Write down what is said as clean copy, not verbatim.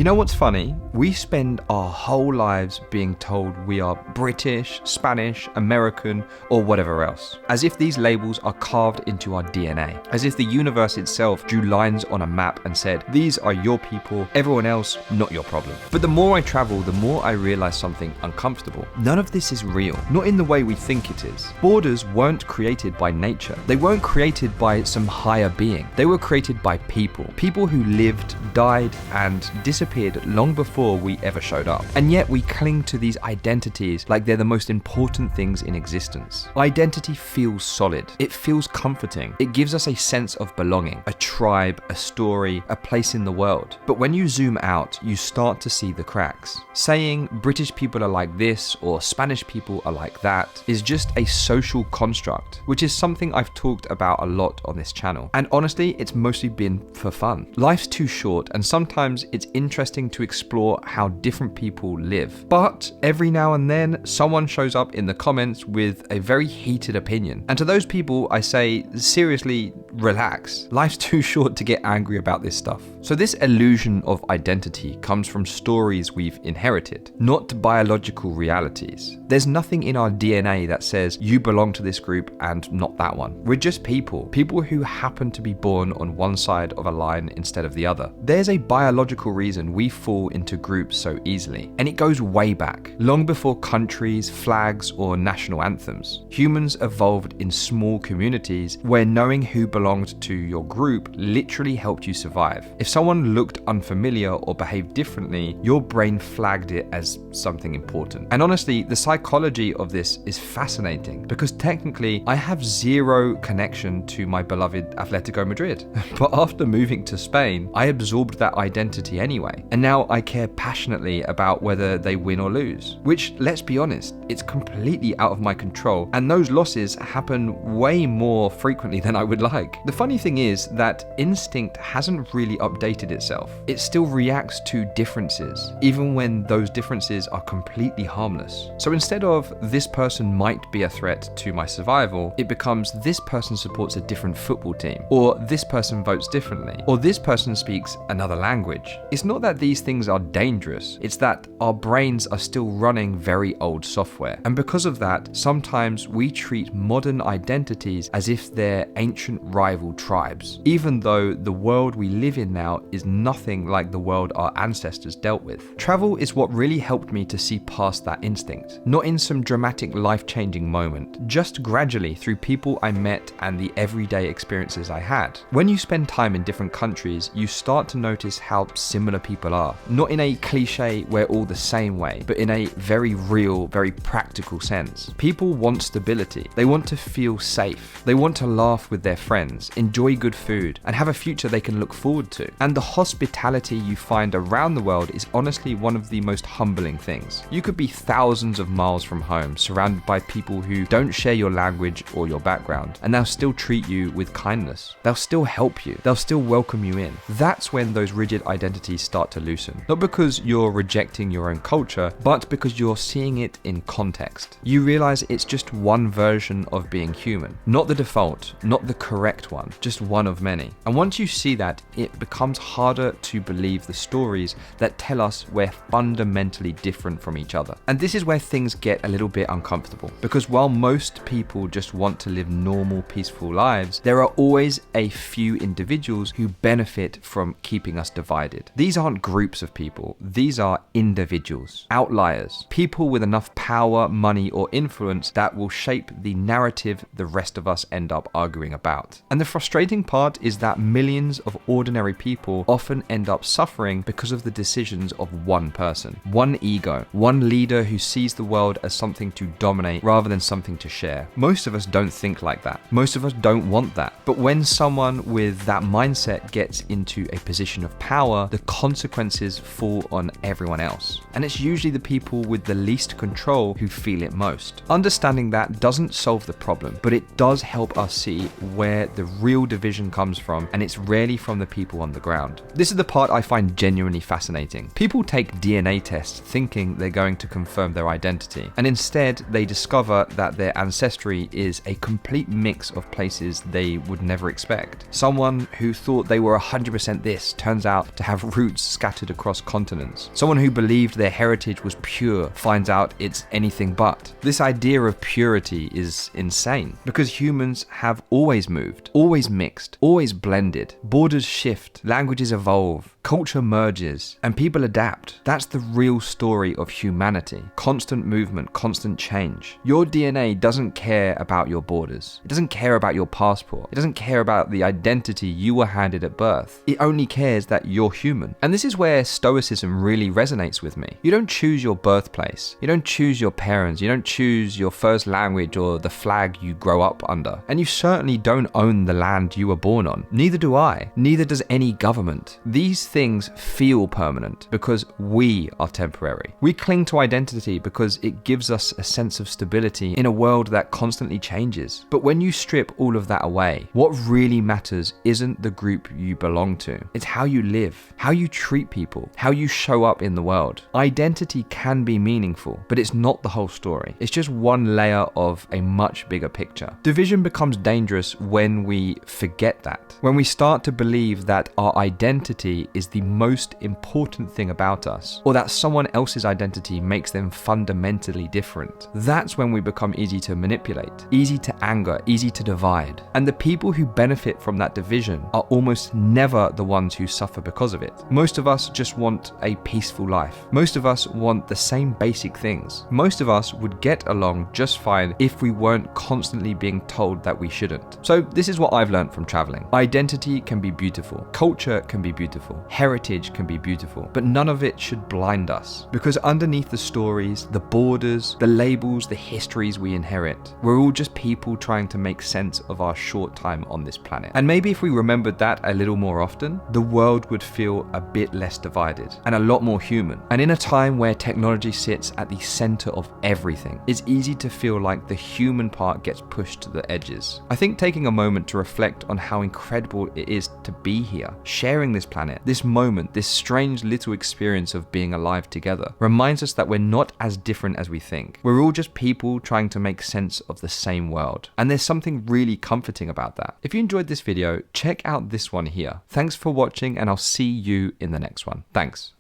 You know what's funny? We spend our whole lives being told we are British, Spanish, American, or whatever else, as if these labels are carved into our DNA, as if the universe itself drew lines on a map and said, these are your people, everyone else, not your problem. But the more I travel, the more I realize something uncomfortable. None of this is real, not in the way we think it is. Borders weren't created by nature. They weren't created by some higher being. They were created by people. People who lived, died, and disappeared long before we ever showed up. And yet we cling to these identities like they're the most important things in existence. Identity feels solid. It feels comforting. It gives us a sense of belonging, a tribe, a story, a place in the world. But when you zoom out, you start to see the cracks. Saying British people are like this or Spanish people are like that is just a social construct, which is something I've talked about a lot on this channel. And honestly, it's mostly been for fun. Life's too short, and sometimes it's interesting to explore how different people live. But every now and then, someone shows up in the comments with a very heated opinion. And to those people, I say, seriously, relax. Life's too short to get angry about this stuff. So this illusion of identity comes from stories we've inherited, not biological realities. There's nothing in our DNA that says you belong to this group and not that one. We're just people who happen to be born on one side of a line instead of the other. There's a biological reason we fall into groups so easily, and it goes way back, long before countries, flags, or national anthems. Humans evolved in small communities where knowing who belonged to your group literally helped you survive. If someone looked unfamiliar or behaved differently, your brain flagged it as something important. And honestly, the psychology of this is fascinating because technically I have zero connection to my beloved Atletico Madrid. But after moving to Spain, I absorbed that identity anyway. And now I care passionately about whether they win or lose, which, let's be honest, it's completely out of my control. And those losses happen way more frequently than I would like. The funny thing is that instinct hasn't really updated itself. It still reacts to differences, even when those differences are completely harmless. So instead of this person might be a threat to my survival, it becomes this person supports a different football team, or this person votes differently, or this person speaks another language. It's not that these things are dangerous, it's that our brains are still running very old software. And because of that, sometimes we treat modern identities as if they're ancient rival tribes, even though the world we live in now is nothing like the world our ancestors dealt with. Travel is what really helped me to see past that instinct, not in some dramatic life-changing moment, just gradually through people I met and the everyday experiences I had. When you spend time in different countries, you start to notice how similar people are, not in a cliche we're all the same way, but in a very real, very practical sense. People want stability. They want to feel safe. They want to laugh with their friends, enjoy good food, and have a future they can look forward to. And the hospitality you find around the world is honestly one of the most humbling things. You could be thousands of miles from home, surrounded by people who don't share your language or your background, and they'll still treat you with kindness. They'll still help you. They'll still welcome you in. That's when those rigid identities start to loosen. Not because you're rejecting your own culture, but because you're seeing it in context. You realize it's just one version of being human, not the default, not the correct one, just one of many. And once you see that, it becomes harder to believe the stories that tell us we're fundamentally different from each other. And this is where things get a little bit uncomfortable, because while most people just want to live normal, peaceful lives, there are always a few individuals who benefit from keeping us divided. These aren't groups of people, these are individuals, outliers, people with enough power, money, or influence that will shape the narrative the rest of us end up arguing about. And the frustrating part is that millions of ordinary people often end up suffering because of the decisions of one person, one ego, one leader who sees the world as something to dominate rather than something to share. Most of us don't think like that. Most of us don't want that. But when someone with that mindset gets into a position of power, the consequences fall on everyone else. And it's usually the people with the least control who feel it most. Understanding that doesn't solve the problem, but it does help us see where the the real division comes from, and it's rarely from the people on the ground. This is the part I find genuinely fascinating. People take DNA tests thinking they're going to confirm their identity, and instead they discover that their ancestry is a complete mix of places they would never expect. Someone who thought they were 100% this turns out to have roots scattered across continents. Someone who believed their heritage was pure finds out it's anything but. This idea of purity is insane, because humans have always moved, always mixed, always blended. Borders shift, languages evolve, culture merges, and people adapt. That's the real story of humanity. Constant movement, constant change. Your DNA doesn't care about your borders. It doesn't care about your passport. It doesn't care about the identity you were handed at birth. It only cares that you're human. And this is where Stoicism really resonates with me. You don't choose your birthplace. You don't choose your parents. You don't choose your first language or the flag you grow up under. And you certainly don't own the land you were born on. Neither do I. Neither does any government. These things feel permanent because we are temporary. We cling to identity because it gives us a sense of stability in a world that constantly changes. But when you strip all of that away, what really matters isn't the group you belong to. It's how you live, how you treat people, how you show up in the world. Identity can be meaningful, but it's not the whole story. It's just one layer of a much bigger picture. Division becomes dangerous when we forget that. When we start to believe that our identity is the most important thing about us, or that someone else's identity makes them fundamentally different. That's when we become easy to manipulate, easy to anger, easy to divide. And the people who benefit from that division are almost never the ones who suffer because of it. Most of us just want a peaceful life. Most of us want the same basic things. Most of us would get along just fine if we weren't constantly being told that we shouldn't. So this is what I've learned from traveling. Identity can be beautiful. Culture can be beautiful. Heritage can be beautiful. But none of it should blind us. Because underneath the stories, the borders, the labels, the histories we inherit, we're all just people trying to make sense of our short time on this planet. And maybe if we remembered that a little more often, the world would feel a bit less divided and a lot more human. And in a time where technology sits at the center of everything, it's easy to feel like the human part gets pushed to the edges. I think taking a moment to reflect on how incredible it is to be here, sharing this planet, this moment, this strange little experience of being alive together, reminds us that we're not as different as we think. We're all just people trying to make sense of the same world. And there's something really comforting about that. If you enjoyed this video, check out this one here. Thanks for watching, and I'll see you in the next one. Thanks.